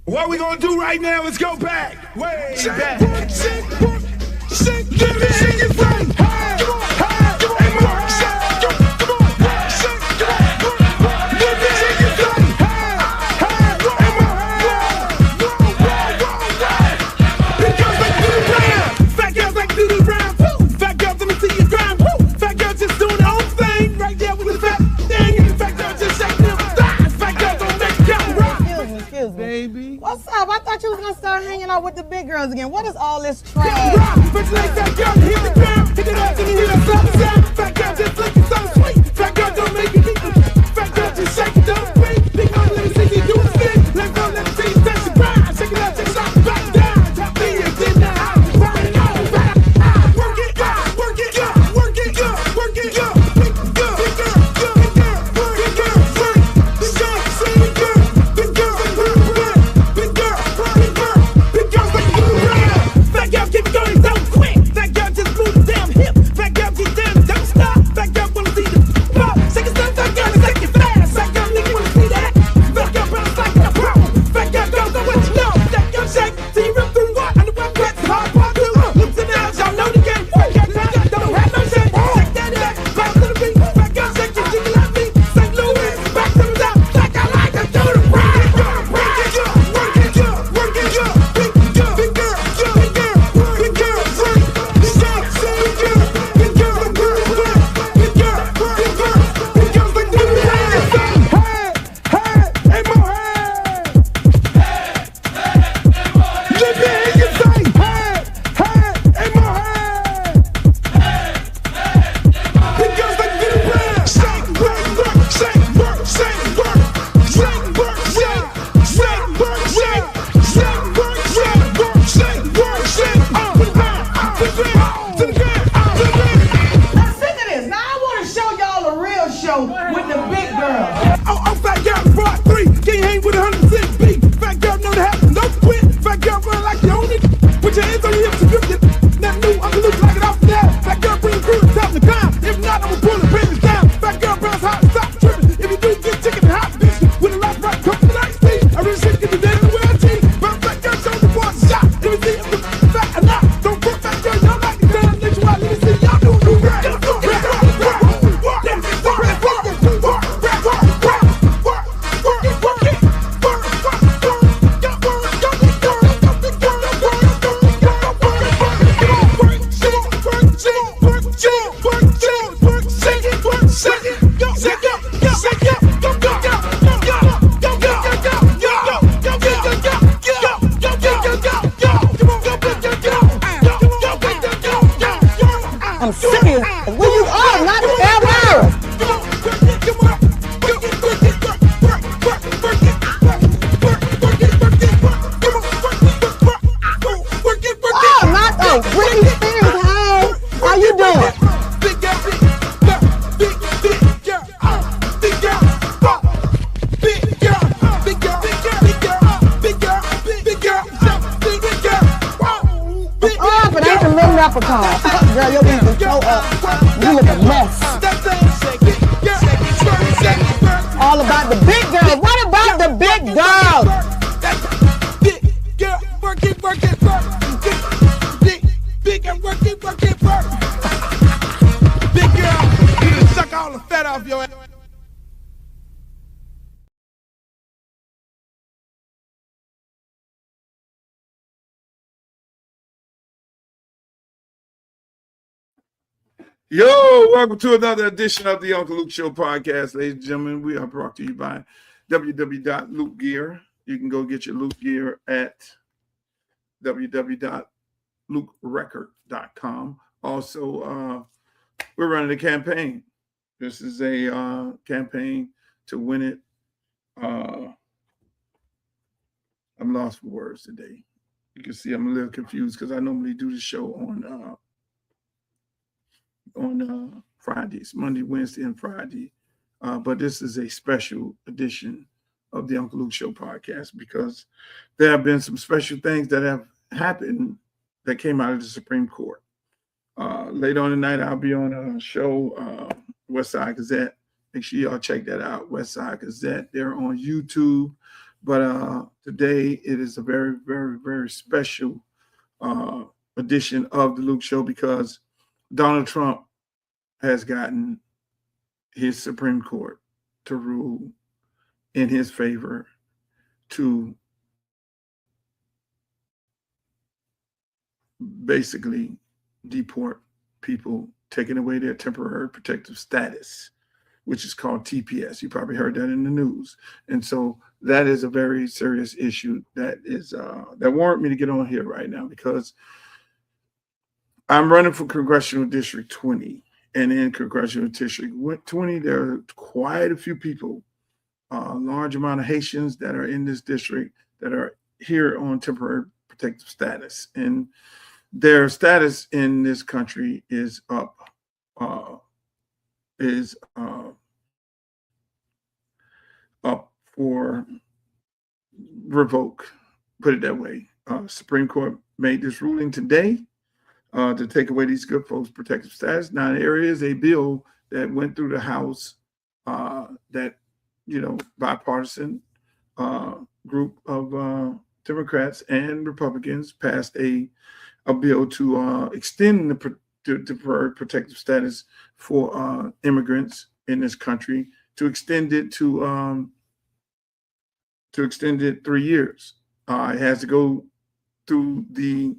What we gonna do right now is go back, way back. Give me your brain. Hey, come on, hey, come on, hey, come on, come on, come on. Give me your brain. Hey, hey, come on, because like do the round. Fat girls like do the round. Woo. Fat girls, let me see you grind. Woo. Fat girls just doing their own thing right there with the fat thing. Fat girls just shaking them thighs. Fat girls don't make it count right. Excuse me. Baby. What's up? I thought you was gonna start hanging out with the big girls again. What is all this trash? But like that girl, hit the ground, hit it up, and you hear that sound. Fat girl just looking so sweet. Fat girl don't make it equal. Fat girl just shake it, don't speak. Big girl, let me see you do a spin. Let go, let me see you touch the ground. Shake it up, back down. Top me is in the house. Work it, work it, work it, work it, work it, big girl, big girl, big girl, big girl, big girl, big girl, big girl, big girl, big girl, big girl, like you around. Fat girl keep going so quick. Fat girl just move the damn hip. Fat girl keep down, don't stop. Fat girl wanna see the pop. Shake it down, fat girl, shake it fast. Fat girl nigga wanna see that. Fat girl bounce like a pro. Fat girl don't know what you know. Fat girl shake, see you rip through what? On the web, that's hard part two. Looks in the house, y'all know the game. Fat girl don't have no shame. Shake that back, bounce to the beat. Fat girl shake your jiggle like me. St. Louis, back to the top. Like I like to do the ride. Work it, work it, work it, big girl, big girl, big girl, big girl, big girl, big girl, big girl, big girl, big girl, big girl, big girl, like do the ride. Hey, hey, hey, mo, hey. Let me hear you say, hey, hey, hey, mo, hey. Big girls like do the ride. Shake, work, work, shake, work, shake, work, shake, work, shake, shake, work, shake, shake, work, shake, work, shake, work, shake. To the ground, to the ground, to the ground, to the ground. I'm sick of this. Now I want to show y'all a real show with the big girls. Oh, fat girl, part 3. Can't hang with 100% beat. Fat girl know to happen, don't quit. Fat girl run like you own it. Put your hands on your hips and grip it. Nothing new, I'm loose like it off the net. Fat girl bring crew to top the climb. If not, I'ma pull the business down. Fat girl bounce hot, stop tripping. If you do, get chicken and hot bitch. With a lot right, come to the night speed. I really shit get the day to wear a tee. Bounce fat girl, show the boys a shot. Let me see if the fat or not. Don't put fat girl, y'all like the damn bitch. Let me see y'all do the rap. I'm serious. Where you are? Not the Elmira. Oh, not the Britney Spears. Hey, how you doing? Oh, but ain't the little leprechaun. Girl, your wings is so up. You look a mess. All about the big girls. What about the big girls? Big girl, work it, work it, work. Big girl, work it, work it, work. Big girl, you done suck all the fat off your ass. Yo, welcome to another edition of the Uncle Luke Show podcast. Ladies and gentlemen, we are brought to you by www.lukegear. You can go get your Luke gear at www.lukerecord.com. Also, we're running a campaign. This is a campaign to win it. I'm lost for words today. You can see I'm a little confused because I normally do the show on Fridays, Monday, Wednesday, and Friday. But this is a special edition of the Uncle Luke Show podcast because there have been some special things that have happened that came out of the Supreme Court. Later on tonight, I'll be on a show, West Side Gazette. Make sure y'all check that out, West Side Gazette. They're on YouTube. But today it is a very, very, very special edition of the Luke Show because Donald Trump has gotten his Supreme Court to rule in his favor to basically deport people, taking away their temporary protective status, which is called TPS. You probably heard that in the news. And so that is a very serious issue that is that warrant me to get on here right now because I'm running for Congressional District 20. And in Congressional District 20, there are quite a few people, a large amount of Haitians that are in this district that are here on temporary protective status. And their status in this country is up for revoke, put it that way. Supreme Court made this ruling today to take away these good folks' protective status. Now, there is a bill that went through the House that, bipartisan group of Democrats and Republicans passed a bill to extend the temporary protective status for immigrants in this country, to extend it to 3 years. It has to go through the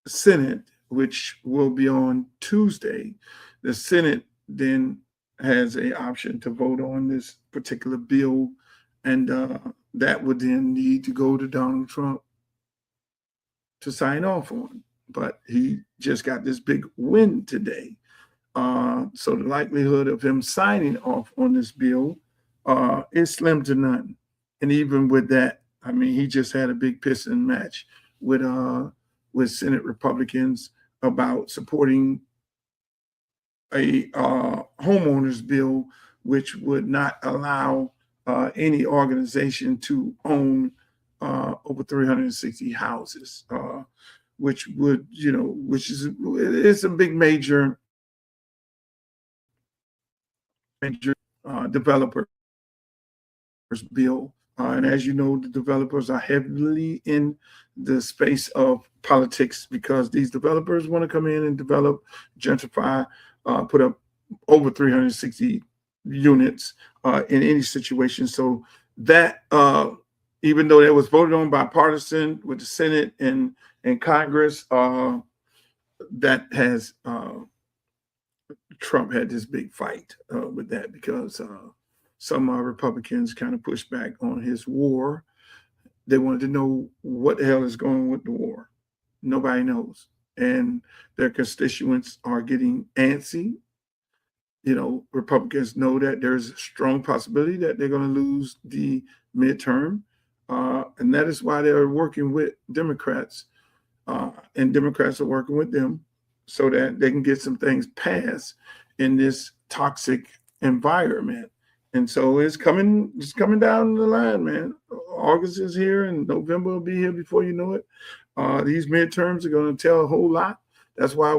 Senate, which will be on Tuesday. The Senate then has an option to vote on this particular bill, and that would then need to go to Donald Trump to sign off on. But he just got this big win today. So the likelihood of him signing off on this bill is slim to none. And even with that, I mean, he just had a big pissing match with Senate Republicans about supporting a homeowners bill, which would not allow any organization to own over 360 houses, which would, it's a big major developers bill. And as you know, the developers are heavily in the space of politics because these developers want to come in and develop, gentrify, put up over 360 units in any situation. So that, even though that was voted on bipartisan with the Senate and Congress, that has Trump had this big fight with that because some Republicans kind of pushed back on his war. They wanted to know what the hell is going on with the war. Nobody knows. And their constituents are getting antsy. Republicans know that there's a strong possibility that they're going to lose the midterm. And that is why they're working with Democrats. And Democrats are working with them so that they can get some things passed in this toxic environment. And so it's coming down the line, man. August is here and November will be here before you know it. These midterms are going to tell a whole lot. That's why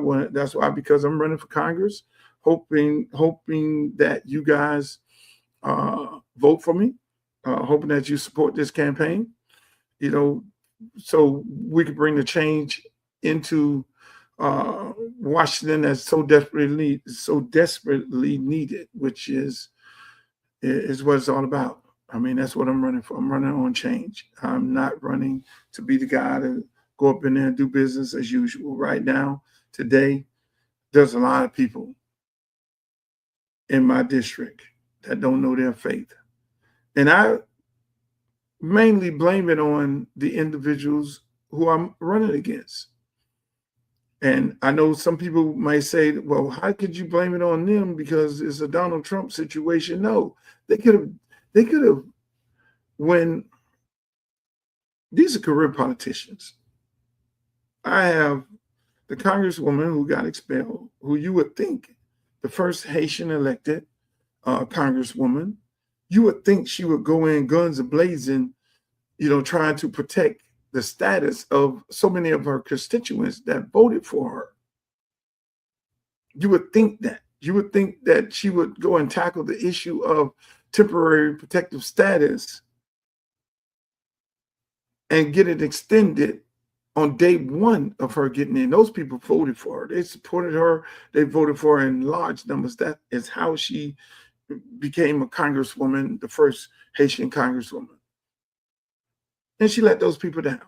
because I'm running for Congress, hoping that you guys vote for me, hoping that you support this campaign, so we can bring the change into Washington that's so desperately needed, which is what it's all about. I mean, that's what I'm running for. I'm running on change. I'm not running to be the guy to go up in there and do business as usual. Right now, today, there's a lot of people in my district that don't know their faith. And I mainly blame it on the individuals who I'm running against. And I know some people might say, well, how could you blame it on them because it's a Donald Trump situation? No, they could have, when these are career politicians. I have the congresswoman who got expelled, who you would think the first Haitian elected congresswoman, you would think she would go in guns a-blazing, trying to protect the status of so many of her constituents that voted for her. You would think that. You would think that she would go and tackle the issue of temporary protective status and get it extended on day one of her getting in. Those people voted for her. They supported her. They voted for her in large numbers. That is how she became a congresswoman, the first Haitian congresswoman. And she let those people down,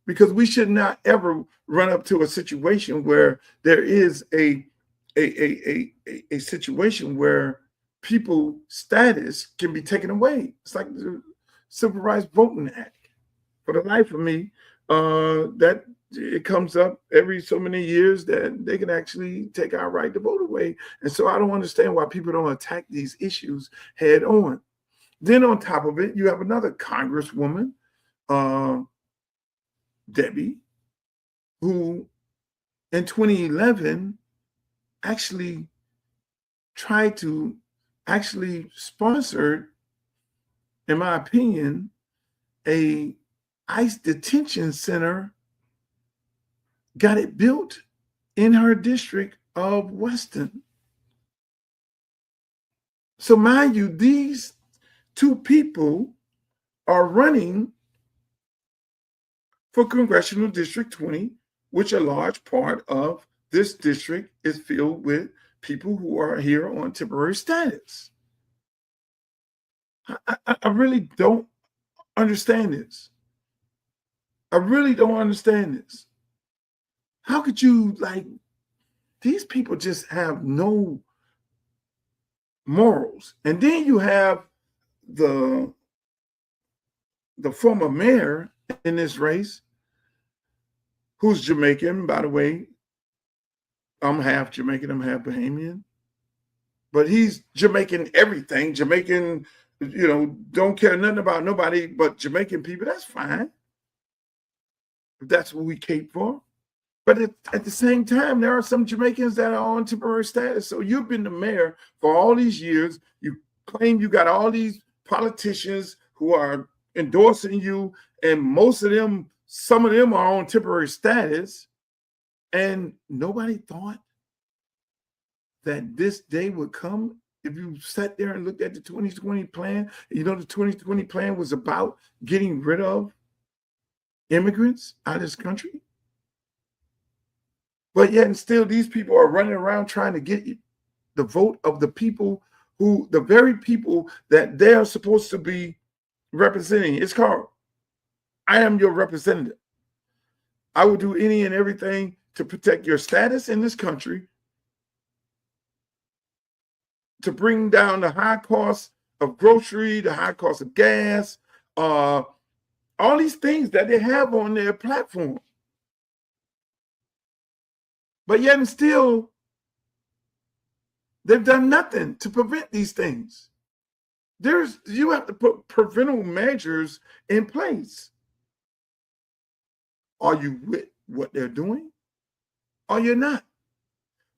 because we should not ever run up to a situation where there is a situation where people's status can be taken away. It's like the Civil Rights Voting Act. For the life of me, that it comes up every so many years that they can actually take our right to vote away. And so I don't understand why people don't attack these issues head on. Then on top of it, you have another congresswoman, Debbie, who in 2011 actually tried to sponsor, in my opinion, a ICE detention center, got it built in her district of Weston. So mind you, these two people are running for Congressional District 20, which a large part of this district is filled with people who are here on temporary status. I really don't understand this. I really don't understand this. How could you, like, these people just have no morals. And then you have the former mayor in this race, who's Jamaican, by the way. I'm half Jamaican, I'm half Bahamian. But he's Jamaican everything. Jamaican, don't care nothing about nobody but Jamaican people. That's fine. If that's what we cape for. But at the same time, there are some Jamaicans that are on temporary status. So you've been the mayor for all these years. You claim you got all these politicians who are endorsing you, and most of them, some of them are on temporary status. And nobody thought that this day would come. If you sat there and looked at the 2020 plan, the 2020 plan was about getting rid of immigrants out of this country. But yet and still, these people are running around trying to get the vote of the people the very people that they are supposed to be representing. It's called, I am your representative. I will do any and everything to protect your status in this country, to bring down the high cost of grocery, the high cost of gas, all these things that they have on their platform. But yet and still, they've done nothing to prevent these things. You have to put preventable measures in place. Are you with what they're doing? Or you're not?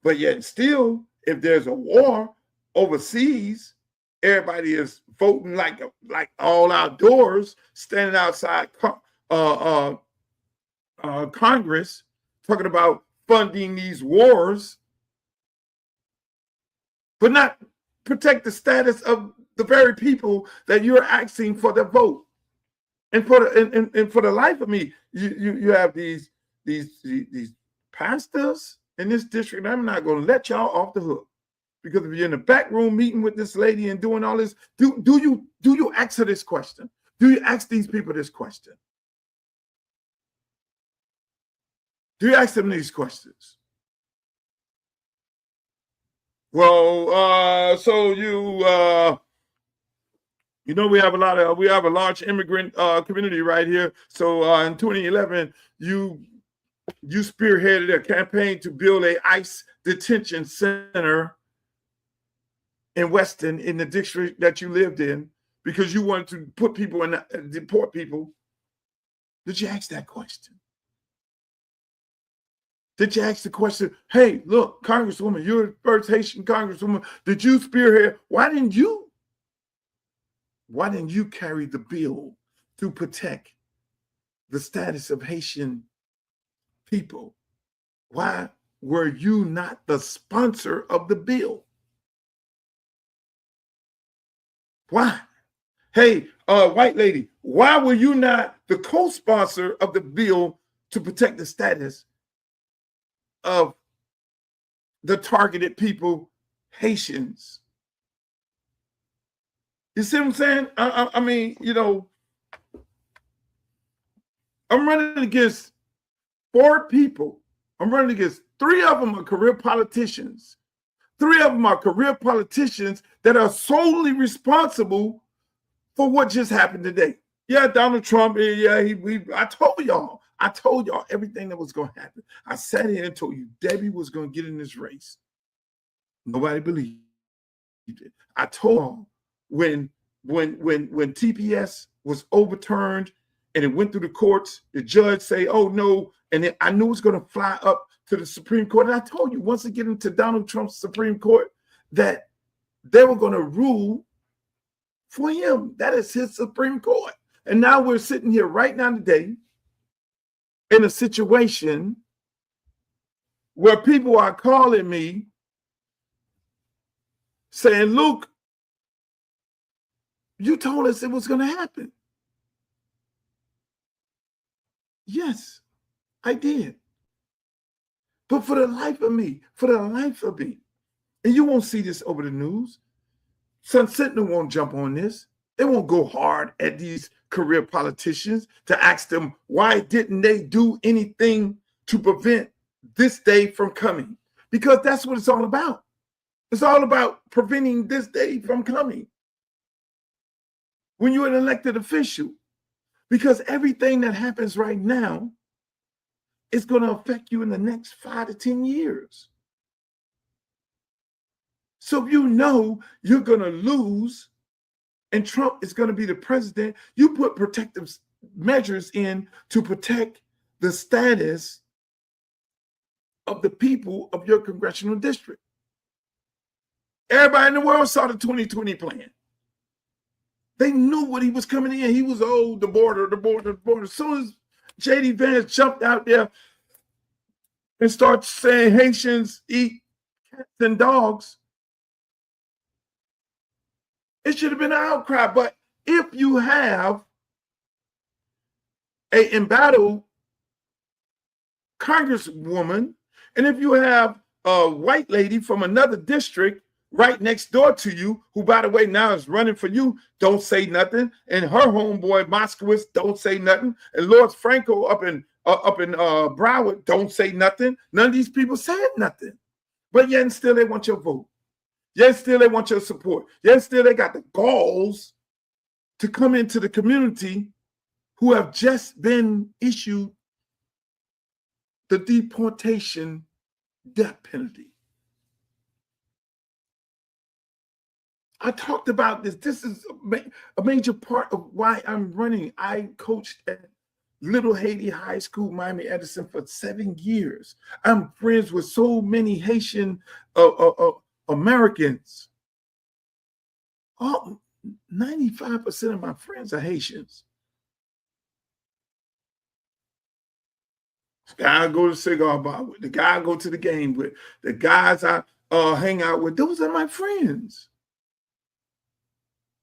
But yet and still, if there's a war overseas, everybody is voting like all outdoors, standing outside Congress, talking about funding these wars, but not protect the status of the very people that you're asking for their vote. And for the life of me, you have these pastors in this district. I'm not going to let y'all off the hook, because if you're in the back room meeting with this lady and doing all this, do you ask her this question? Do you ask these people this question? Do you ask them these questions? Well, so we have a large immigrant community right here. So in 2011, you spearheaded a campaign to build a ICE detention center in Weston, in the district that you lived in, because you wanted to put people in, deport people. Did you ask that question? Did you ask the question, hey, look, Congresswoman, you're the first Haitian Congresswoman. Did you spearhead? Why didn't you carry the bill to protect the status of Haitian people? Why were you not the sponsor of the bill? Why? Hey, white lady, why were you not the co-sponsor of the bill to protect the status of the targeted people, Haitians. You see what I'm saying? I mean, you know, I'm running against 4 people. I'm running against 3 of them are career politicians. 3 of them are career politicians that are solely responsible for what just happened today. Yeah, Donald Trump, I told y'all everything that was going to happen. I sat here and told you Debbie was going to get in this race. Nobody believed it. I told y'all when TPS was overturned and it went through the courts, the judge say, oh no, and then I knew it was going to fly up to the Supreme Court. And I told you once it get into Donald Trump's Supreme Court that they were going to rule for him. That is his Supreme Court. And now we're sitting here right now today in a situation where people are calling me saying, Luke, you told us it was going to happen. Yes, I did. But for the life of me, and you won't see this over the news, Sun Sentinel won't jump on this. They won't go hard at these career politicians to ask them why didn't they do anything to prevent this day from coming? Because that's what it's all about. It's all about preventing this day from coming. When you're an elected official, because everything that happens right now is going to affect you in the next 5 to 10 years. So if you know you're going to lose and Trump is going to be the president, you put protective measures in to protect the status of the people of your congressional district. Everybody in the world saw the 2020 plan. They knew what he was coming in. He was, the border. As soon as J.D. Vance jumped out there and started saying Haitians eat cats and dogs, it should have been an outcry. But if you have an embattled congresswoman, and if you have a white lady from another district right next door to you, who, by the way, now is running for you, don't say nothing. And her homeboy, Moskowitz, don't say nothing. And Lord Franco up in Broward, don't say nothing. None of these people said nothing. But yet and still they want your vote. Yet still they want your support. Yet still they got the galls to come into the community who have just been issued the deportation death penalty. I talked about this. This is a major part of why I'm running. I coached at Little Haiti High School, Miami Edison, for 7 years. I'm friends with so many Haitian Americans. 95% of my friends are Haitians. The guy I go to the cigar bar with, the guy I go to the game with, the guys I hang out with, those are my friends.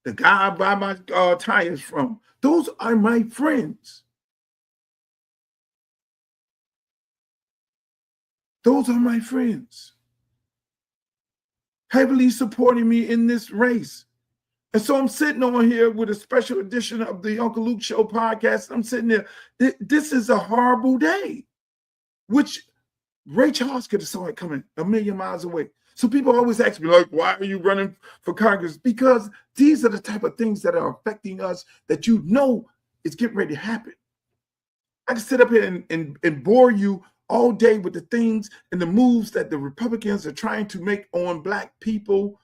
The guy I buy my tires from, those are my friends. Those are my friends. Heavily supporting me in this race. And so I'm sitting on here with a special edition of the Uncle Luke Show podcast. I'm sitting there. This is a horrible day, which Ray Charles could have saw it coming a million miles away. So people always ask me, like, why are you running for Congress? Because these are the type of things that are affecting us that you know is getting ready to happen. I can sit up here and bore you all day with the things and the moves that the Republicans are trying to make on Black people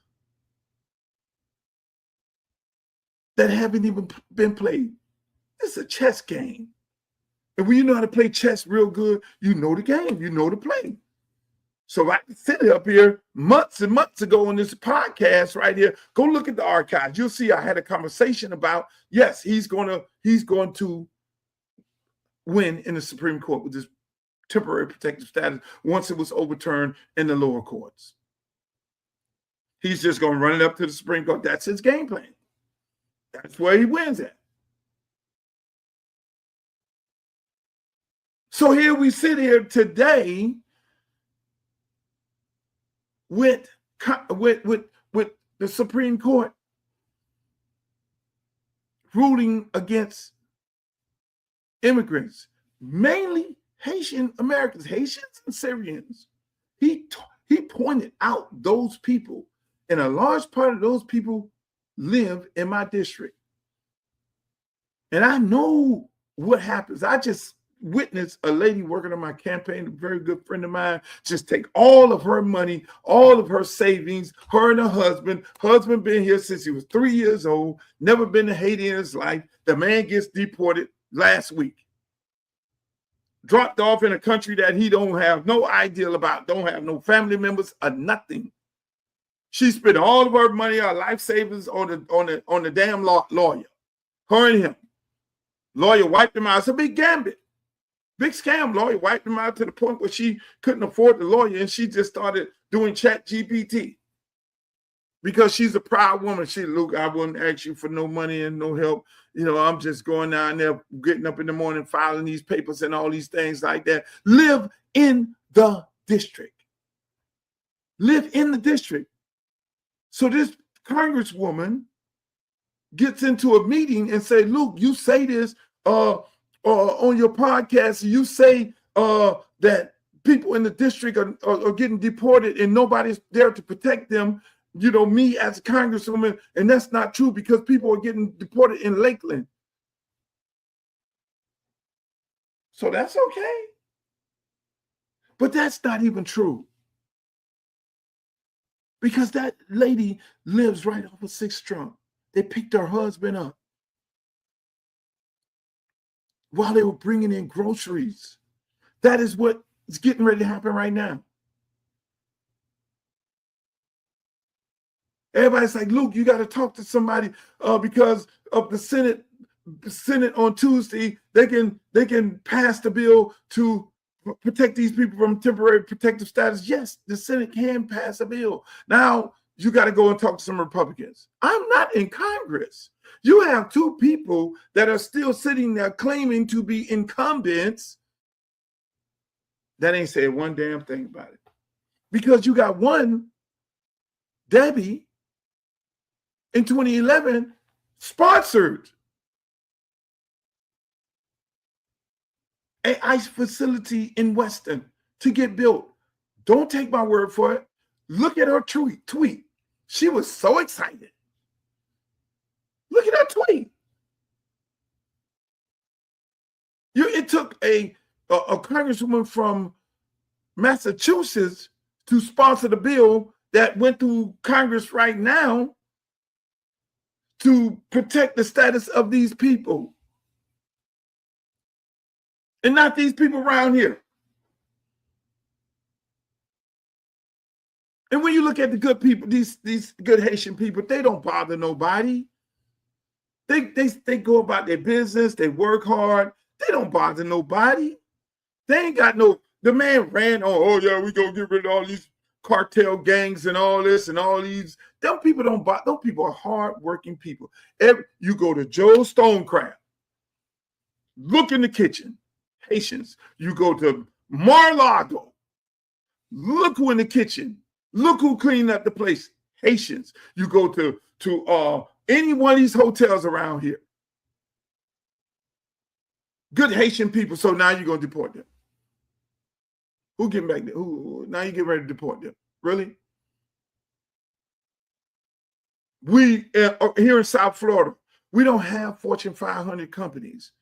that haven't even been played. It's a chess game. And when you know how to play chess real good, you know the game, you know the play. So I sit up here months and months ago on this podcast right here. Go look at the archives. You'll see I had a conversation about, yes, he's going to win in the Supreme Court with this temporary protective status once it was overturned in the lower courts. He's just going to run it up to the Supreme Court. That's his game plan. That's where he wins at. So here we sit here today with the Supreme Court ruling against immigrants, mainly Haitian Americans, Haitians and Syrians. He pointed out those people, and a large part of those people live in my district. And I know what happens. I just witnessed a lady working on my campaign, a very good friend of mine, just take all of her money, all of her savings, her and her husband been here since he was 3 years old, never been to Haiti in his life. The man gets deported last week, dropped off in a country that he don't have no idea about, don't have no family members or nothing. She spent all of her money, her life savings on the damn lawyer, her and him. Lawyer wiped him out. It's a big gambit, big scam. Lawyer wiped him out to the point where she couldn't afford the lawyer, and she just started doing ChatGPT because she's a proud woman. She, Luke, I wouldn't ask you for no money and no help. You know, I'm just going down there, getting up in the morning, filing these papers and all these things like that. Live in the district. Live in the district. So this congresswoman gets into a meeting and say, Luke, you say this on your podcast, you say that people in the district are getting deported and nobody's there to protect them, you know, me as a congresswoman, and that's not true because people are getting deported in Lakeland. So that's okay. But that's not even true. Because that lady lives right off of 6th Street. They picked her husband up while they were bringing in groceries. That is what is getting ready to happen right now. Everybody's like, Luke, you got to talk to somebody because of the Senate on Tuesday. They can pass the bill to protect these people from temporary protective status. Yes, the Senate can pass a bill. Now, you got to go and talk to some Republicans. I'm not in Congress. You have two people that are still sitting there claiming to be incumbents that ain't said one damn thing about it. Because you got one, Debbie, in 2011, sponsored an ICE facility in Weston to get built. Don't take my word for it. Look at her tweet. She was so excited. Look at her tweet. It took a congresswoman from Massachusetts to sponsor the bill that went through Congress right now to protect the status of these people. And not these people around here. And when you look at the good people, these good Haitian people, they don't bother nobody. They go about their business. They work hard. They don't bother nobody. They ain't got no. The man ran on. Oh yeah, we gonna get rid of all these cartel gangs and all this and all these. Them people don't bother. Those people are hardworking people. You go to Joe Stonecraft. Look in the kitchen. Haitians. You go to Mar-a-Lago. Look who in the kitchen. Look who cleaned up the place. Haitians. You go to any one of these hotels around here. Good Haitian people. So now you're going to deport them. Who getting back there? Now you get ready to deport them. Really? We here in South Florida, we don't have Fortune 500 companies.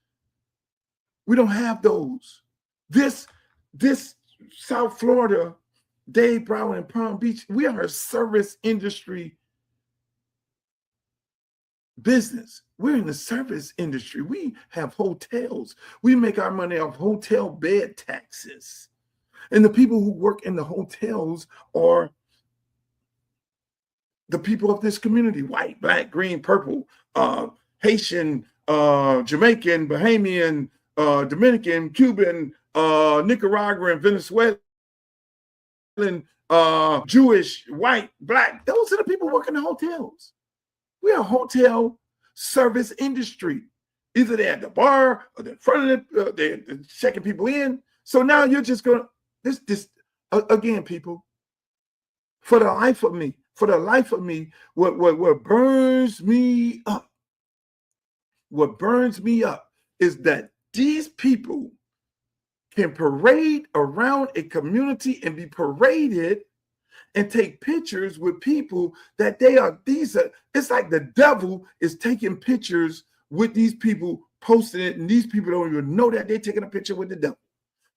We don't have those. This South Florida, Dade, Broward, and Palm Beach, we are a service industry business. We're in the service industry. We have hotels. We make our money off hotel bed taxes. And the people who work in the hotels are the people of this community: white, black, green, purple, Haitian, Jamaican, Bahamian, Dominican, Cuban, Nicaraguan, Venezuelan, Jewish, white, black. Those are the people working in the hotels. We are a hotel service industry. Either they're at the bar or they're in front of they're checking people in. So now you're just going to, again, people, for the life of me, what burns me up, is that these people can parade around a community and be paraded and take pictures with people that it's like the devil is taking pictures with these people, posting it, and these people don't even know that they're taking a picture with the devil.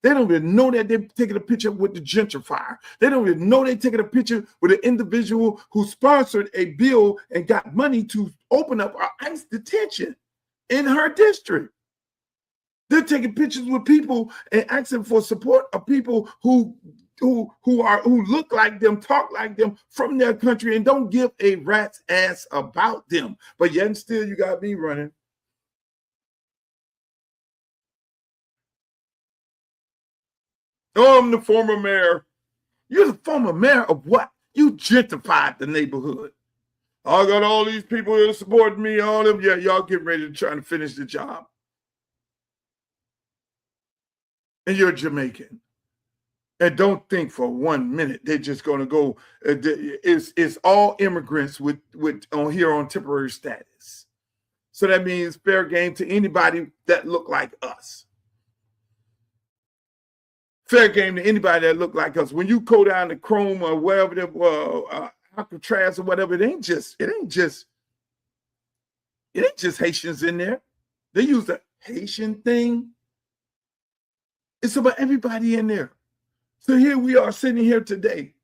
They don't even know that they're taking a picture with the gentrifier. They don't even know they're taking a picture with an individual who sponsored a bill and got money to open up our ICE detention in her district. They're taking pictures with people and asking for support of people who look like them, talk like them, from their country, and don't give a rat's ass about them. But yet and still, you got me running. Oh, I'm the former mayor. You're the former mayor of what? You gentrified the neighborhood. I got all these people here supporting me, all of them. Yeah, y'all get ready to try to finish the job. And you're Jamaican. And don't think for 1 minute they're just going to go. It's all immigrants with on here on temporary status. So that means fair game to anybody that look like us. Fair game to anybody that look like us. When you go down to Chrome or wherever, Alcatraz or whatever, it ain't just Haitians in there. They use the Haitian thing. It's about everybody in there. So here we are sitting here today.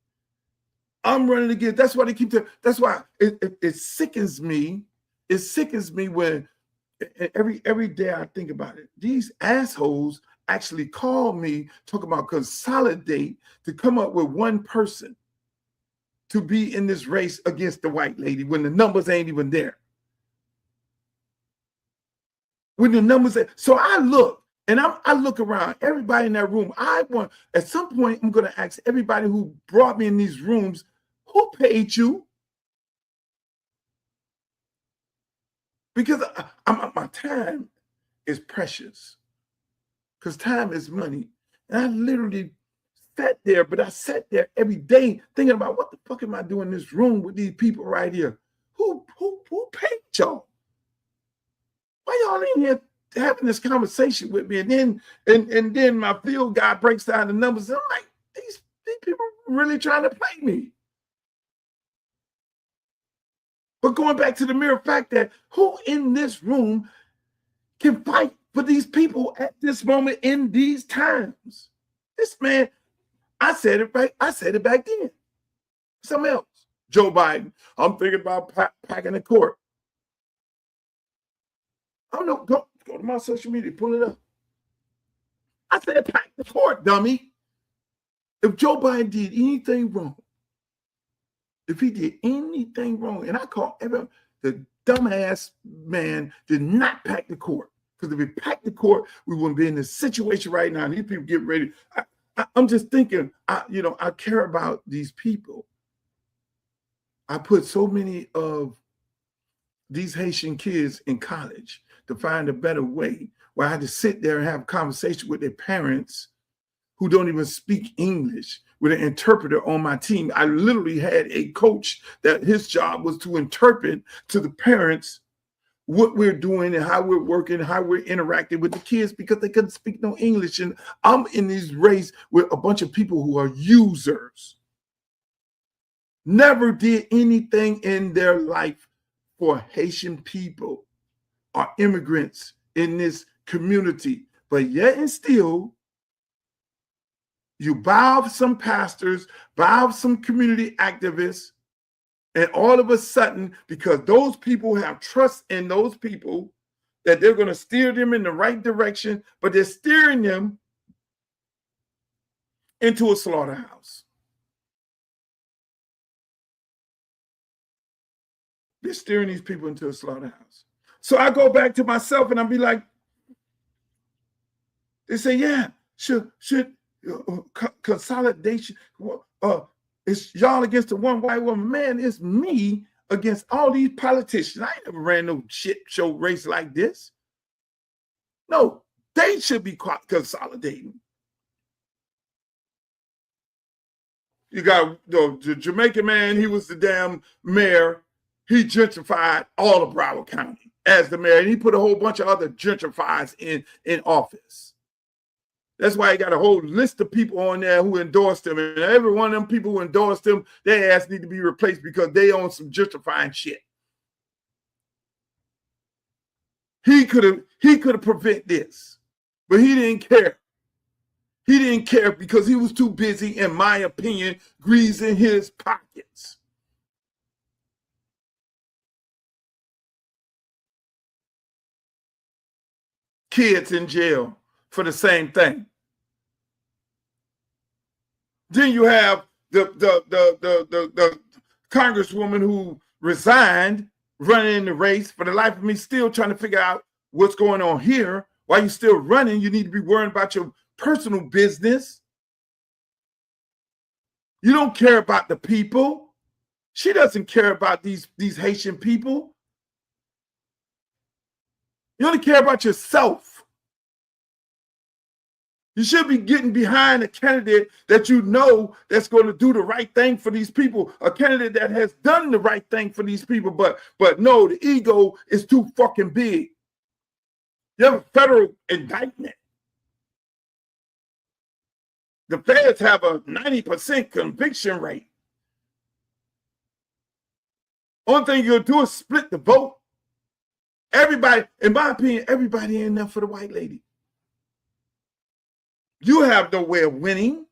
I'm running again. That's why they keep telling. That's why it sickens me. It sickens me when every day I think about it. These assholes actually call me, talk about consolidate to come up with one person to be in this race against the white lady when the numbers ain't even there. When the numbers are, so I look. And I look around, everybody in that room. At some point, I'm going to ask everybody who brought me in these rooms, who paid you? Because my time is precious. Because time is money. And I literally sat there, but I sat there every day thinking about what the fuck am I doing in this room with these people right here? Who paid y'all? Why y'all in here having this conversation with me, and then my field guy breaks down the numbers, and I'm like, these people are really trying to play me. But going back to the mere fact that who in this room can fight for these people at this moment in these times? This man, I said it back then. Something else. Joe Biden, I'm thinking about packing the court. I don't know, go to my social media, pull it up. I said, pack the court, dummy. If Joe Biden did anything wrong, and I call everyone, the dumbass man did not pack the court. Because if he packed the court, we wouldn't be in this situation right now. And these people get ready. I'm just thinking, I care about these people. I put so many of these Haitian kids in college to find a better way, where I had to sit there and have a conversation with their parents who don't even speak English, with an interpreter on my team. I literally had a coach that his job was to interpret to the parents what we're doing and how we're working, how we're interacting with the kids, because they couldn't speak no English. And I'm in this race with a bunch of people who are users. Never did anything in their life for Haitian people or immigrants in this community. But yet and still, you bow some pastors, bow some community activists, and all of a sudden, because those people have trust in those people, that they're going to steer them in the right direction, but they're steering them into a slaughterhouse. They're steering these people into a slaughterhouse. So I go back to myself and I'll be like, they say, yeah, should consolidation, it's y'all against the one white woman. Man, it's me against all these politicians. I ain't never ran no shit show race like this. No, they should be consolidating. You got the Jamaican man, he was the damn mayor. He gentrified all of Broward County as the mayor, and he put a whole bunch of other gentrifiers in office. That's why he got a whole list of people on there who endorsed him, and every one of them people who endorsed him, their ass need to be replaced because they own some gentrifying shit. He could have prevented this, but he didn't care. He didn't care because he was too busy, in my opinion, greasing his pockets. Kids in jail for the same thing. Then you have the congresswoman who resigned, running in the race. For the life of me, still trying to figure out what's going on here. While you're still running, you need to be worrying about your personal business. You don't care about the people. She doesn't care about these Haitian people. You only care about yourself. You should be getting behind a candidate that you know that's going to do the right thing for these people, a candidate that has done the right thing for these people, but no, the ego is too fucking big. You have a federal indictment. The feds have a 90% conviction rate. Only thing you'll do is split the vote. Everybody, in my opinion, everybody ain't enough for the white lady. You have no way of winning.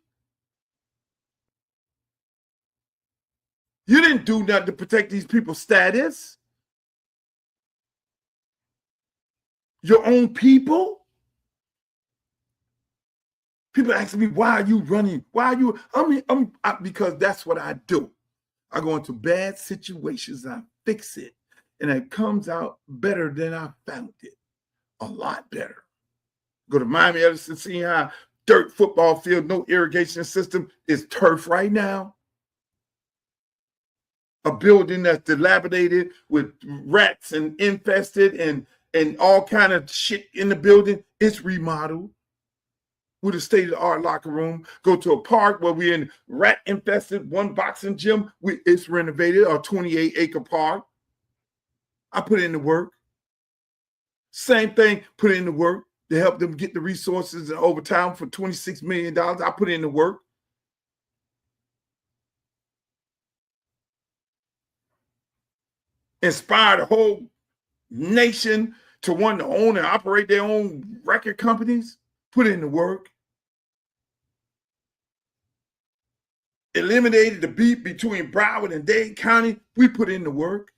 You didn't do nothing to protect these people's status. Your own people. People ask me, why are you running? Why are you? Because that's what I do. I go into bad situations, I fix it, and it comes out better than I found it. A lot better. Go to Miami, Edison, see how dirt football field, no irrigation system, is turf right now. A building that's dilapidated with rats and infested and all kind of shit in the building, it's remodeled. With a state-of-the-art locker room, go to a park where we're in rat-infested, one boxing gym, it's renovated, a 28-acre park. I put in the work. Same thing, put in the work to help them get the resources and overtime for $26 million. I put in the work. Inspire the whole nation to want to own and operate their own record companies. Put in the work. Eliminated the beef between Broward and Dade County. We put in the work.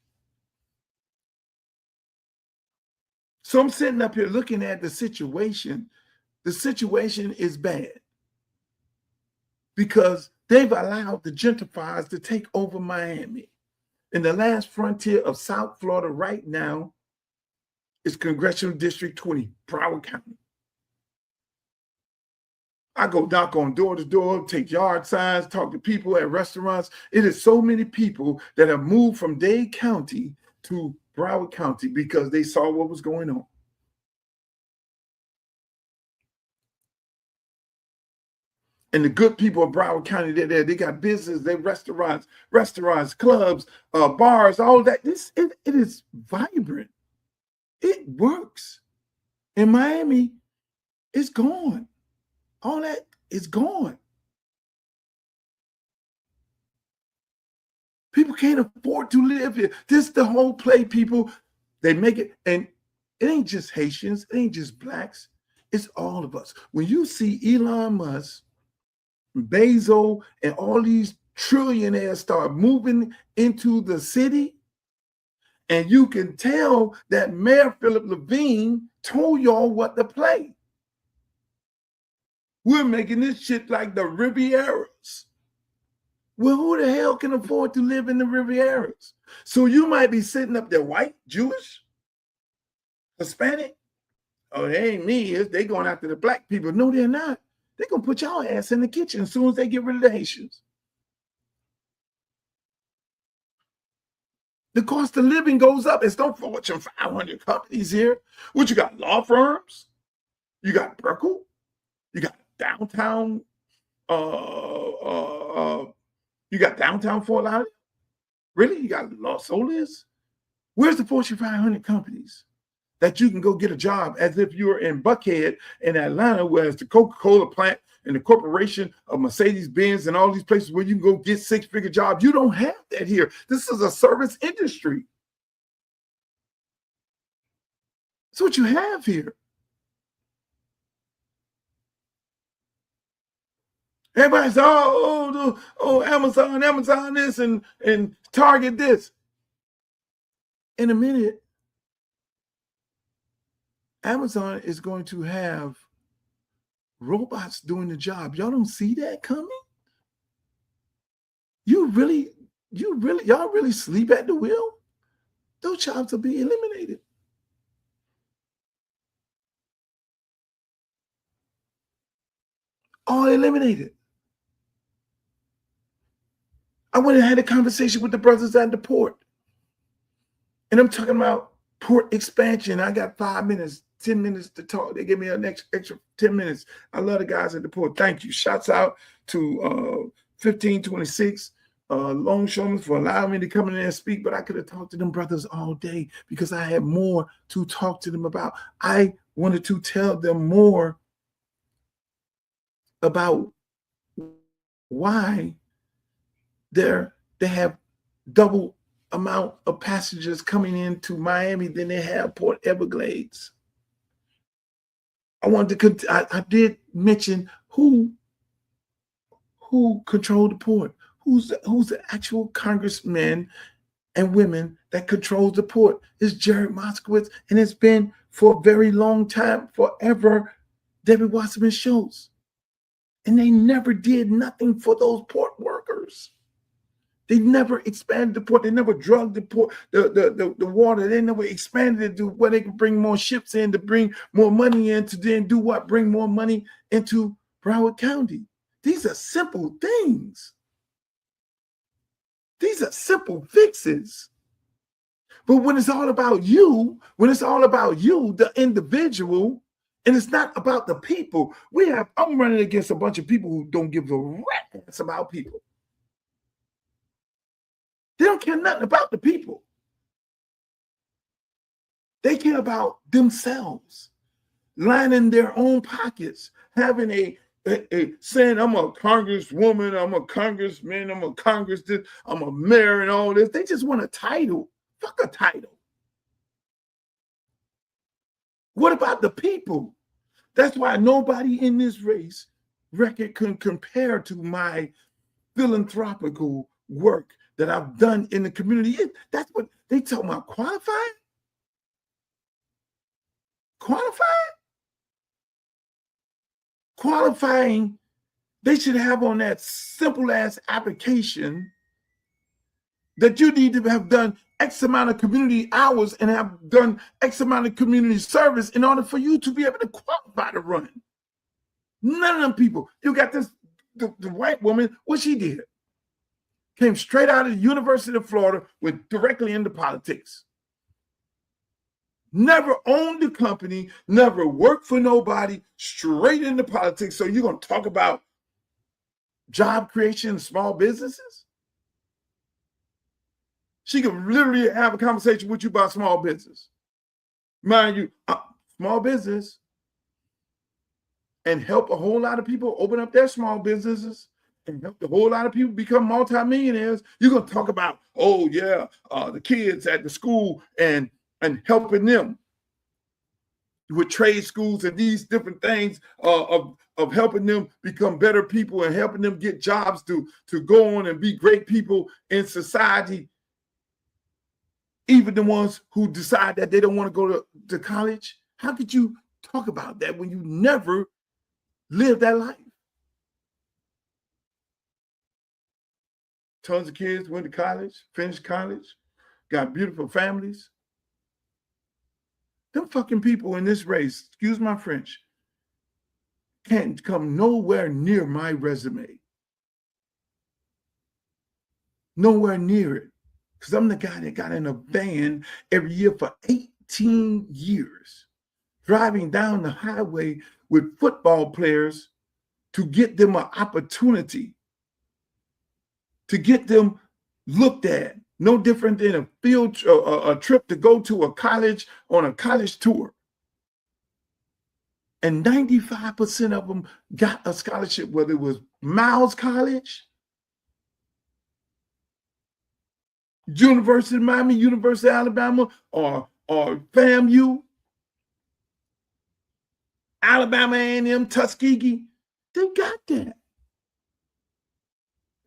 So I'm sitting up here looking at the situation. The situation is bad because they've allowed the gentrifiers to take over Miami. And the last frontier of South Florida right now is Congressional District 20, Broward County. I go knock on door to door, take yard signs, talk to people at restaurants. It is so many people that have moved from Dade County to Broward County because they saw what was going on. And the good people of Broward County, they're there. They got business, they restaurants, clubs, bars, all that. It is vibrant. It works. In Miami, it's gone. All that is gone. People can't afford to live here. This is the whole play, people. They make it, and it ain't just Haitians, it ain't just blacks, it's all of us. When you see Elon Musk, Bezos, and all these trillionaires start moving into the city, and you can tell that Mayor Philip Levine told y'all what to play. We're making this shit like the Rivieras. Well, who the hell can afford to live in the Rivieras? So you might be sitting up there, white, Jewish, Hispanic. Oh, they ain't me. They going after the black people. No, they're not. They're going to put y'all ass in the kitchen as soon as they get rid of the Haitians. The cost of living goes up. It's no Fortune 500 companies here. What, you got law firms? You got Brickell. You got downtown. You got downtown Fort Lauderdale. Really? You got Los Olas? Where's the Fortune 500 companies that you can go get a job as if you're in Buckhead in Atlanta, whereas the Coca-Cola plant and the corporation of Mercedes-Benz and all these places where you can go get six-figure jobs? You don't have that here. This is a service industry. That's what you have here. Everybody's Amazon this and Target this. In a minute, Amazon is going to have robots doing the job. Y'all don't see that coming? Y'all really sleep at the wheel? Those jobs will be eliminated. All eliminated. I went and had a conversation with the brothers at the port. And I'm talking about port expansion. I got 5 minutes, 10 minutes to talk. They give me an extra 10 minutes. I love the guys at the port. Thank you. Shouts out to 1526 Longshoremen for allowing me to come in there and speak. But I could have talked to them brothers all day because I had more to talk to them about. I wanted to tell them more about why they have double amount of passengers coming into Miami than they have Port Everglades. I did mention who controlled the port. Who's the actual congressmen and women that controls the port? It's Jared Moskowitz, and it's been for a very long time, forever, Debbie Wasserman Schultz. And they never did nothing for those port workers. They never expanded the port. They never drugged the port, the water. They never expanded it to where they can bring more ships in to bring more money in to then do what? Bring more money into Broward County. These are simple things. These are simple fixes. But when it's all about you, the individual, and it's not about the people, I'm running against a bunch of people who don't give a rat's about people. They don't care nothing about the people. They care about themselves, lining their own pockets, having saying, I'm a congresswoman, I'm a congressman, I'm a mayor and all this. They just want a title. Fuck a title. What about the people? That's why nobody in this race record can compare to my philanthropical work that I've done in the community. That's what they talk about. Qualified? Qualifying, they should have on that simple ass application that you need to have done X amount of community hours and have done X amount of community service in order for you to be able to qualify to run. None of them people. You got this, the white woman, what she did. Came straight out of the University of Florida, went directly into politics. Never owned a company, never worked for nobody, straight into politics. So you're going to talk about job creation in small businesses? She can literally have a conversation with you about small business. Mind you, small business, and help a whole lot of people open up their small businesses and help a whole lot of people become multimillionaires. You're going to talk about, the kids at the school and helping them with trade schools and these different things of helping them become better people and helping them get jobs to go on and be great people in society. Even the ones who decide that they don't want to go to college. How could you talk about that when you never lived that life? Tons of kids went to college, finished college, got beautiful families. Them fucking people in this race, excuse my French, can't come nowhere near my resume. Nowhere near it. Because I'm the guy that got in a van every year for 18 years. driving down the highway with football players to get them an opportunity, to get them looked at, no different than a trip to go to a college on a college tour. And 95% of them got a scholarship, whether it was Miles College, University of Miami, University of Alabama, or FAMU, Alabama A&M, Tuskegee. They got that.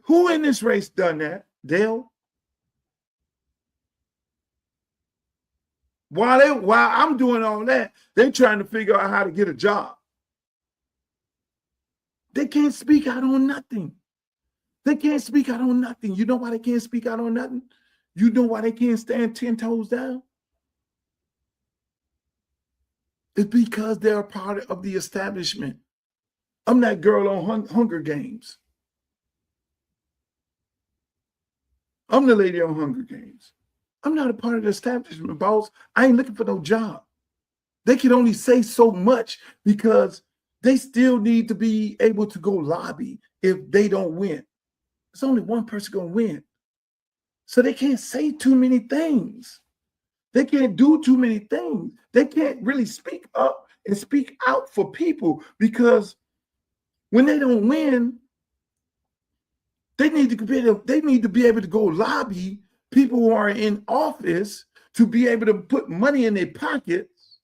Who in this race done that? Dale? While I'm doing all that, they're trying to figure out how to get a job. They can't speak out on nothing. They can't speak out on nothing. You know why they can't speak out on nothing? You know why they can't stand 10 toes down? It's because they're a part of the establishment. I'm that girl on Hunger Games. I'm the lady on Hunger Games. I'm not a part of the establishment, boss. I ain't looking for no job. They can only say so much because they still need to be able to go lobby if they don't win. There's only one person going to win. So they can't say too many things. They can't do too many things. They can't really speak up and speak out for people because when they don't win, they need to be able to go lobby people who are in office to be able to put money in their pockets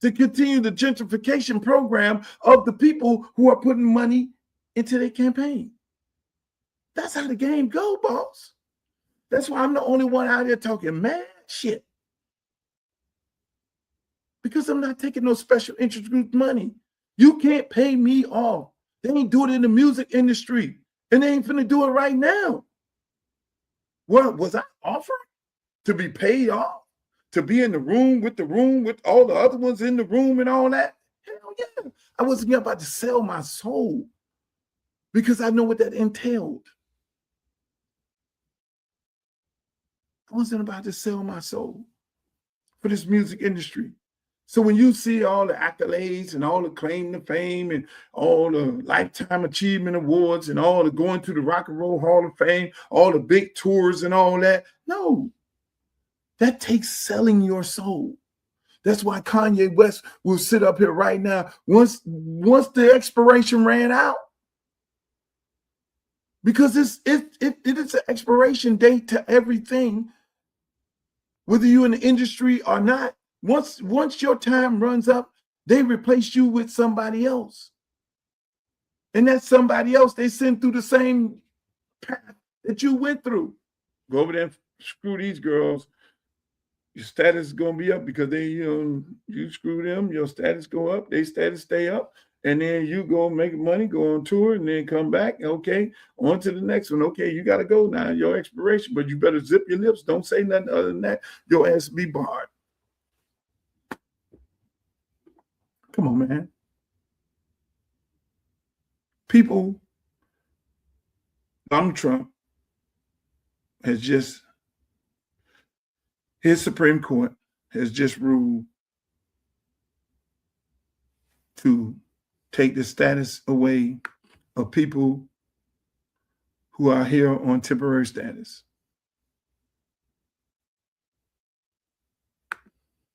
to continue the gentrification program of the people who are putting money into their campaign. That's how the game go, boss. That's why I'm the only one out here talking mad shit. Because I'm not taking no special interest group money. You can't pay me off. They ain't do it in the music industry. And they ain't finna do it right now. What was I offered to be paid off? To be in the room with all the other ones in the room and all that? Hell yeah. I wasn't about to sell my soul because I know what that entailed. I wasn't about to sell my soul for this music industry. So when you see all the accolades and all the claim to fame and all the lifetime achievement awards and all the going to the Rock and Roll Hall of Fame, all the big tours and all that, no, that takes selling your soul. That's why Kanye West will sit up here right now once the expiration ran out. Because it is an expiration date to everything, whether you're in the industry or not. Once your time runs up, they replace you with somebody else. And that somebody else, they send through the same path that you went through. Go over there and screw these girls. Your status is going to be up because you screw them, your status go up, their status stay up. And then you go make money, go on tour, and then come back. Okay, on to the next one. Okay, you got to go now, your expiration, but you better zip your lips. Don't say nothing other than that. Your ass be barred. Come on, man. People, Donald Trump his Supreme Court has just ruled to take the status away of people who are here on temporary status.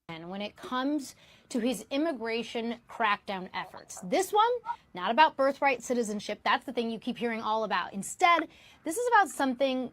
And when it comes to his immigration crackdown efforts, this one, not about birthright citizenship. That's the thing you keep hearing all about. Instead, this is about something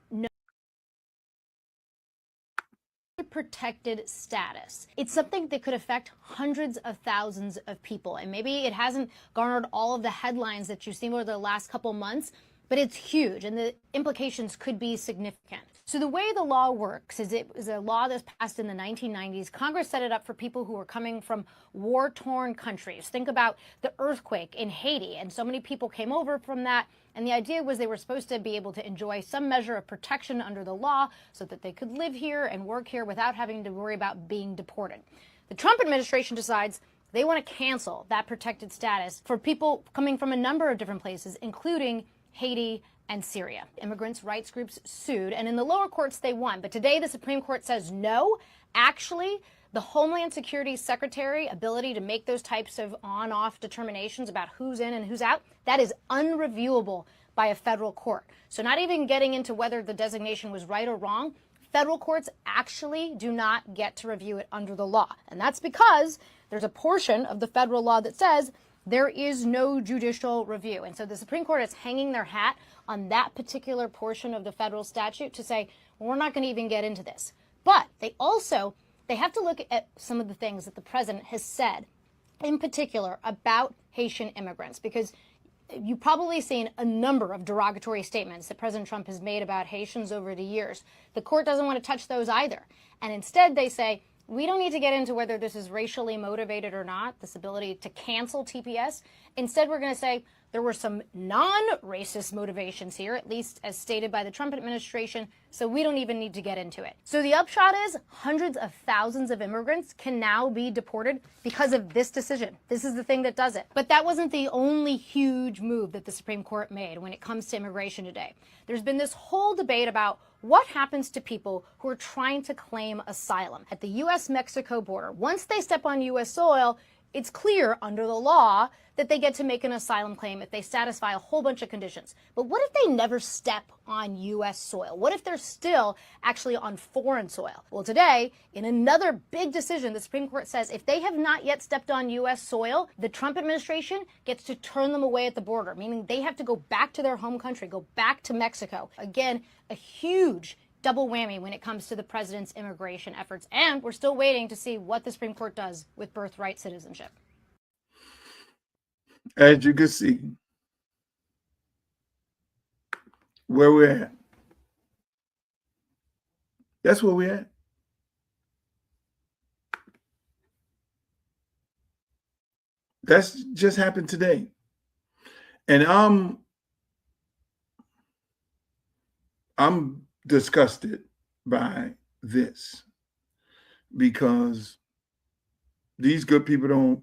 protected status. It's something that could affect hundreds of thousands of people. And maybe it hasn't garnered all of the headlines that you've seen over the last couple months, but it's huge and the implications could be significant. So the way the law works is it is a law that's passed in the 1990s. Congress set it up for people who are coming from war-torn countries. Think about the earthquake in Haiti, and so many people came over from that. And the idea was they were supposed to be able to enjoy some measure of protection under the law so that they could live here and work here without having to worry about being deported. The Trump administration decides they want to cancel that protected status for people coming from a number of different places, including Haiti and Syria. Immigrants' rights groups sued, and in the lower courts they won. But today the Supreme Court says no, actually, The Homeland Security Secretary ability to make those types of on-off determinations about who's in and who's out, that is unreviewable by a federal court. So not even getting into whether the designation was right or wrong, federal courts actually do not get to review it under the law. And that's because there's a portion of the federal law that says there is no judicial review. And so the Supreme Court is hanging their hat on that particular portion of the federal statute to say, well, we're not going to even get into this. But they have to look at some of the things that the president has said, in particular about Haitian immigrants, because you've probably seen a number of derogatory statements that President Trump has made about Haitians over the years. The court doesn't want to touch those either. And instead they say, we don't need to get into whether this is racially motivated or not, this ability to cancel TPS. Instead, we're going to say there were some non-racist motivations here, at least as stated by the Trump administration, so we don't even need to get into it. So the upshot is hundreds of thousands of immigrants can now be deported because of this decision. This is the thing that does it. But that wasn't the only huge move that the Supreme Court made when it comes to immigration today. There's been this whole debate about what happens to people who are trying to claim asylum at the U.S.-Mexico border. Once they step on U.S. soil, it's clear under the law that they get to make an asylum claim if they satisfy a whole bunch of conditions. But what if they never step on U.S. soil? What if they're still actually on foreign soil? Well, today, in another big decision, the Supreme Court says if they have not yet stepped on U.S. soil, the Trump administration gets to turn them away at the border, meaning they have to go back to their home country, go back to Mexico. Again, a huge double whammy when it comes to the president's immigration efforts. And we're still waiting to see what the Supreme Court does with birthright citizenship. As you can see, where we're at. That's where we're at. That's just happened today. And I'm disgusted by this because these good people don't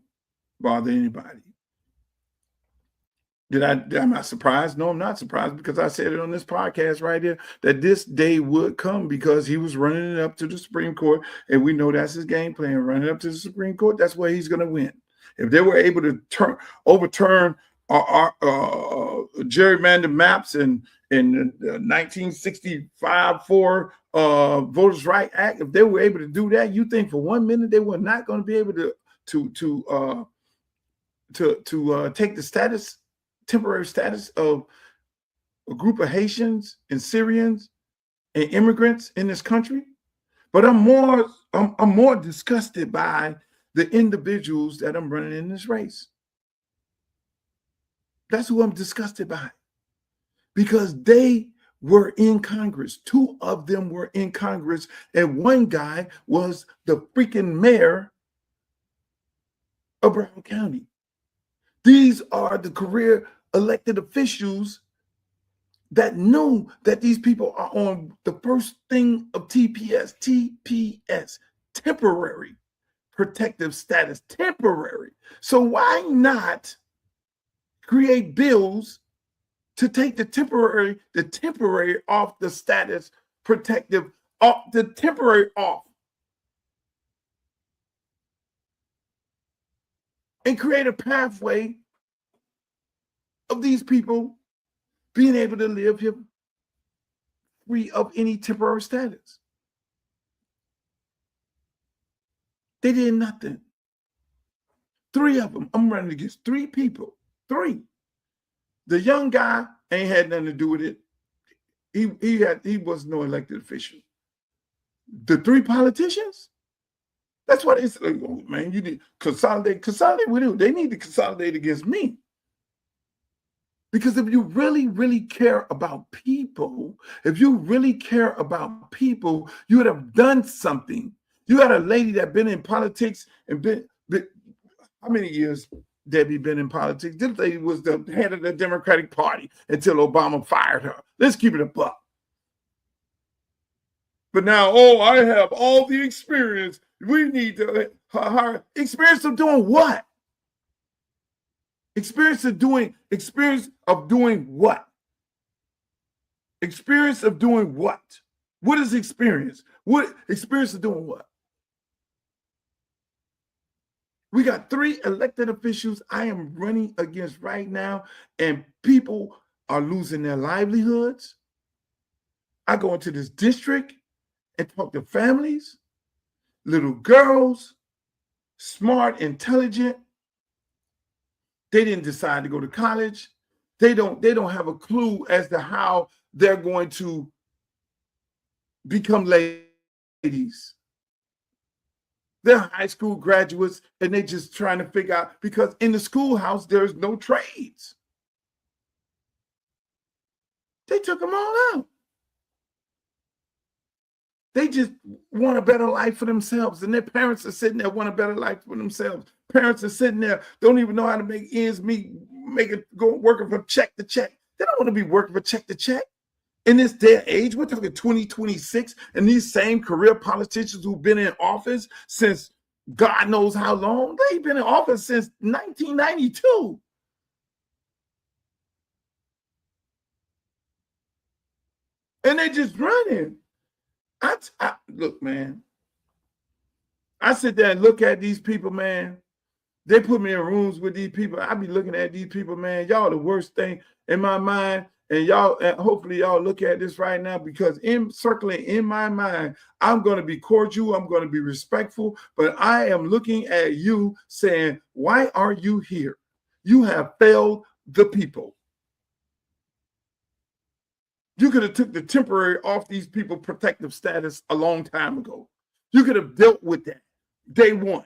bother anybody. Am I surprised? No, I'm not surprised because I said it on this podcast right here that this day would come because he was running it up to the Supreme Court. And we know that's his game plan, running up to the Supreme Court. That's where he's going to win. If they were able to overturn our gerrymandered maps in the 1965 Voters' Right Act, if they were able to do that, you think for 1 minute they were not going to be able to take the temporary status of a group of Haitians and Syrians and immigrants in this country? But I'm more disgusted by the individuals that I'm running in this race. That's who I'm disgusted by, because they were in Congress. 2 of them were in Congress, and one guy was the freaking mayor of Brown County. These are the career elected officials that know that these people are on the first thing of TPS, temporary protective status, temporary. So why not create bills to take the temporary off the status protective, off the temporary off, and create a pathway of these people being able to live here free of any temporary status? They did nothing. 3 of them. I'm running against 3 people. 3. The young guy ain't had nothing to do with it. He was no elected official. The 3 politicians, that's what it's like. Oh, man, you need consolidate with who? They need to consolidate against me. Because if you really, really care about people, you would have done something. You got a lady that been in politics and been how many years Debbie been in politics? This lady was the head of the Democratic Party until Obama fired her. Let's keep it a buck. But now, I have all the experience. We need to hire experience of doing what? Experience of doing what? Experience of doing what? What is experience? What experience of doing what? We got 3 elected officials I am running against right now, and people are losing their livelihoods. I go into this district and talk to families, little girls, smart, intelligent. They didn't decide to go to college. They don't have a clue as to how they're going to become ladies. They're high school graduates, and they're just trying to figure out, because in the schoolhouse, there's no trades. They took them all out. They just want a better life for themselves, and their parents are sitting there want a better life for themselves. Parents are sitting there, don't even know how to make ends meet, go working from check to check. They don't want to be working for check to check. In this day and age, we're talking 2026, and these same career politicians who've been in office since God knows how long, they've been in office since 1992. And they just running. Look, man, I sit there and look at these people, man. They put me in rooms with these people. I be looking at these people, man. Y'all the worst thing in my mind. And y'all, hopefully y'all look at this right now, because circling in my mind, I'm going to be cordial. I'm going to be respectful. But I am looking at you saying, why are you here? You have failed the people. You could have took the temporary off these people protective status a long time ago. You could have dealt with that day one.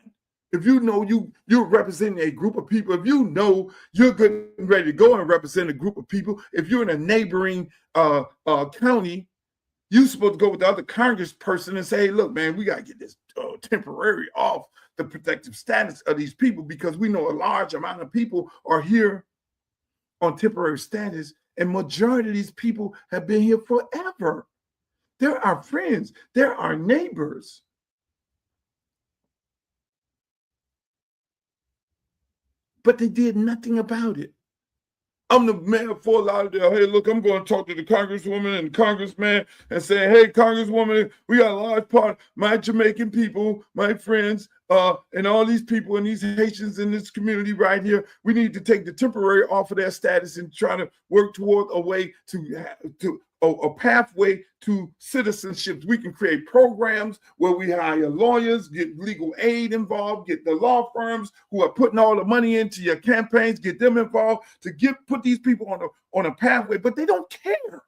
If you know you're representing a group of people, if you know you're good and ready to go and represent a group of people, if you're in a neighboring county, you're supposed to go with the other congressperson and say, hey, look, man, we got to get this temporary off the protective status of these people, because we know a large amount of people are here on temporary status, and majority of these people have been here forever. They're our friends. They're our neighbors. But they did nothing about it. I'm the man for Lauderdale. Hey, look, I'm going to talk to the congresswoman and congressman and say, hey, congresswoman, we got a large part, my Jamaican people, my friends, and all these people and these Haitians in this community right here, we need to take the temporary off of their status and try to work toward a way to a pathway to citizenship. We can create programs where we hire lawyers, get legal aid involved, get the law firms who are putting all the money into your campaigns, get them involved to put these people on a pathway. But they don't care.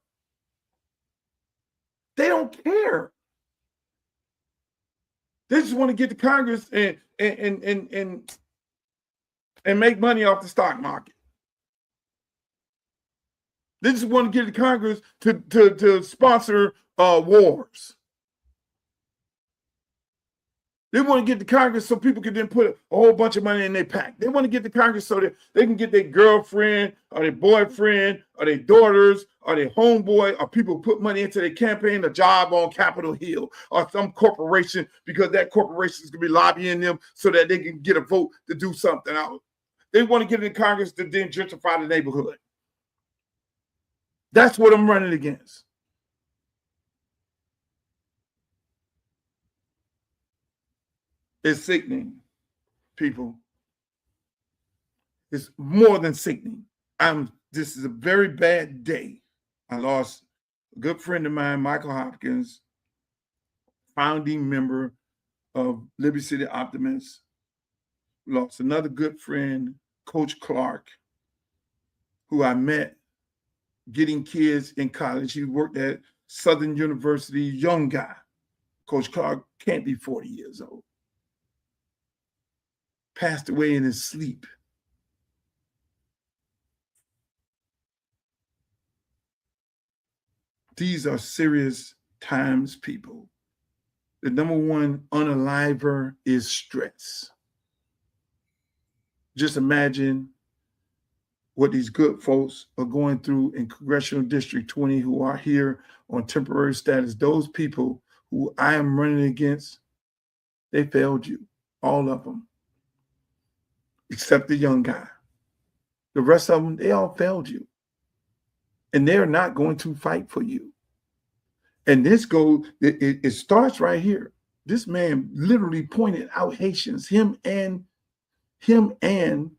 They don't care. They just want to get to Congress and make money off the stock market. They just want to get to Congress to sponsor wars. They want to get to Congress so people can then put a whole bunch of money in their PAC. They want to get to Congress so that they can get their girlfriend or their boyfriend or their daughters or their homeboy or people put money into their campaign, a job on Capitol Hill or some corporation, because that corporation is going to be lobbying them so that they can get a vote to do something out. They want to get in Congress to then gentrify the neighborhood. That's what I'm running against. It's sickening, people. It's more than sickening. This is a very bad day. I lost a good friend of mine, Michael Hopkins, founding member of Liberty City Optimists. Lost another good friend, Coach Clark, who I met getting kids in college. He worked at Southern University, young guy. Coach Clark can't be 40 years old. Passed away in his sleep. These are serious times, people. The number one unaliver is stress. Just imagine what these good folks are going through in Congressional District 20 who are here on temporary status. Those people who I am running against, they failed you, all of them, except the young guy. The rest of them, they all failed you. And they're not going to fight for you. And this it starts right here. This man literally pointed out Haitians, him and him and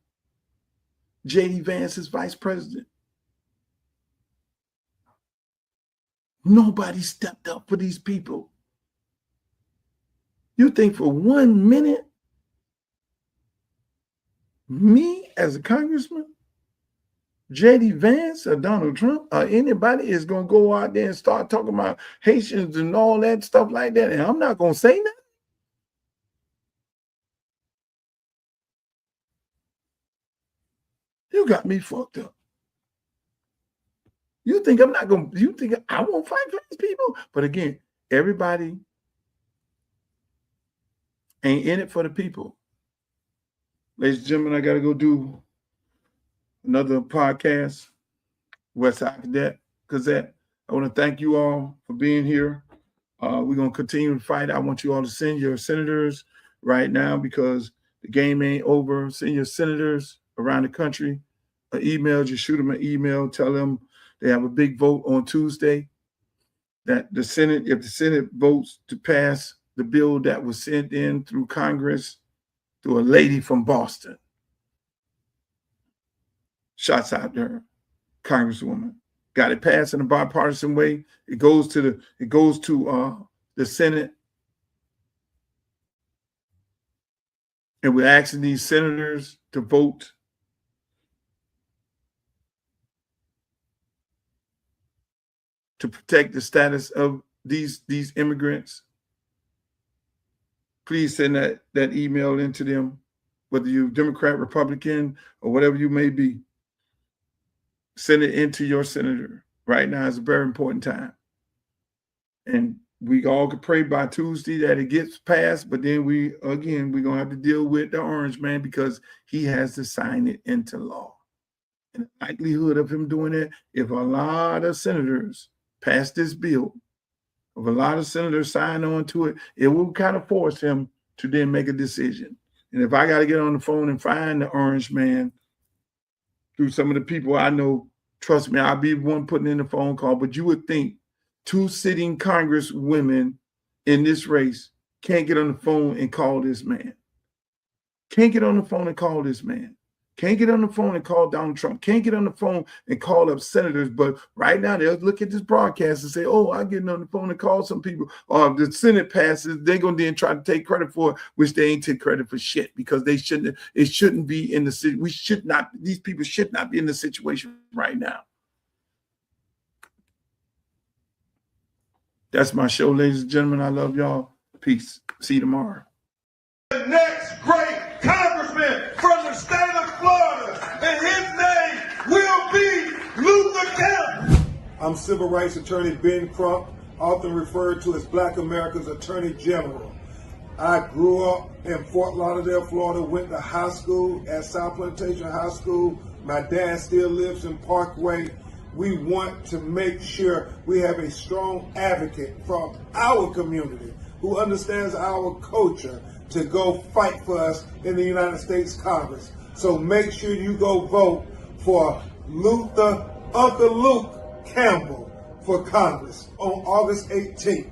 J.D. Vance as vice president. Nobody stepped up for these people. You think for 1 minute, me as a congressman, J.D. Vance or Donald Trump or anybody is going to go out there and start talking about Haitians and all that stuff like that, and I'm not going to say nothing? You got me fucked up. You think I'm not going to, you think I won't fight for these people? But again, everybody ain't in it for the people. Ladies and gentlemen, I got to go do another podcast, Westside Gazette. I want to thank you all for being here. We're going to continue to fight. I want you all to send your senators right now because the game ain't over. Send your senators around the country an email. Just shoot them an email. Tell them they have a big vote on Tuesday. That the Senate, if the Senate votes to pass the bill that was sent in through Congress through a lady from Boston. Shots out to her, Congresswoman. Got it passed in a bipartisan way. It goes to the Senate. And we're asking these senators to vote to protect the status of these immigrants. Please send that email into them, whether you're Democrat, Republican, or whatever you may be. Send it into your senator. Right now is a very important time. And we all could pray by Tuesday that it gets passed, but then we're going to have to deal with the orange man because he has to sign it into law. And the likelihood of him doing it, if a lot of senators pass this bill, if a lot of senators sign on to it, it will kind of force him to then make a decision. And if I got to get on the phone and find the orange man through some of the people I know, trust me, I'll be the one putting in the phone call. But you would think 2 sitting Congress women in this race can't get on the phone and call this man. Can't get on the phone and call this man. Can't get on the phone and call Donald Trump. Can't get on the phone and call up senators. But right now, they'll look at this broadcast and say, oh, I'm getting on the phone and call some people. Or if the Senate passes, they're going to then try to take credit for it, which they ain't take credit for shit because they shouldn't. It shouldn't be in the, we should not, these people should not be in the situation right now. That's my show, ladies and gentlemen. I love y'all. Peace. See you tomorrow. The next great congressman from the state of Florida, and his name will be Luther Campbell. I'm civil rights attorney Ben Crump, often referred to as Black America's Attorney General. I grew up in Fort Lauderdale, Florida, went to high school at South Plantation High School. My dad still lives in Parkway. We want to make sure we have a strong advocate from our community who understands our culture to go fight for us in the United States Congress. So make sure you go vote for Uncle Luke Campbell for Congress on August 18th.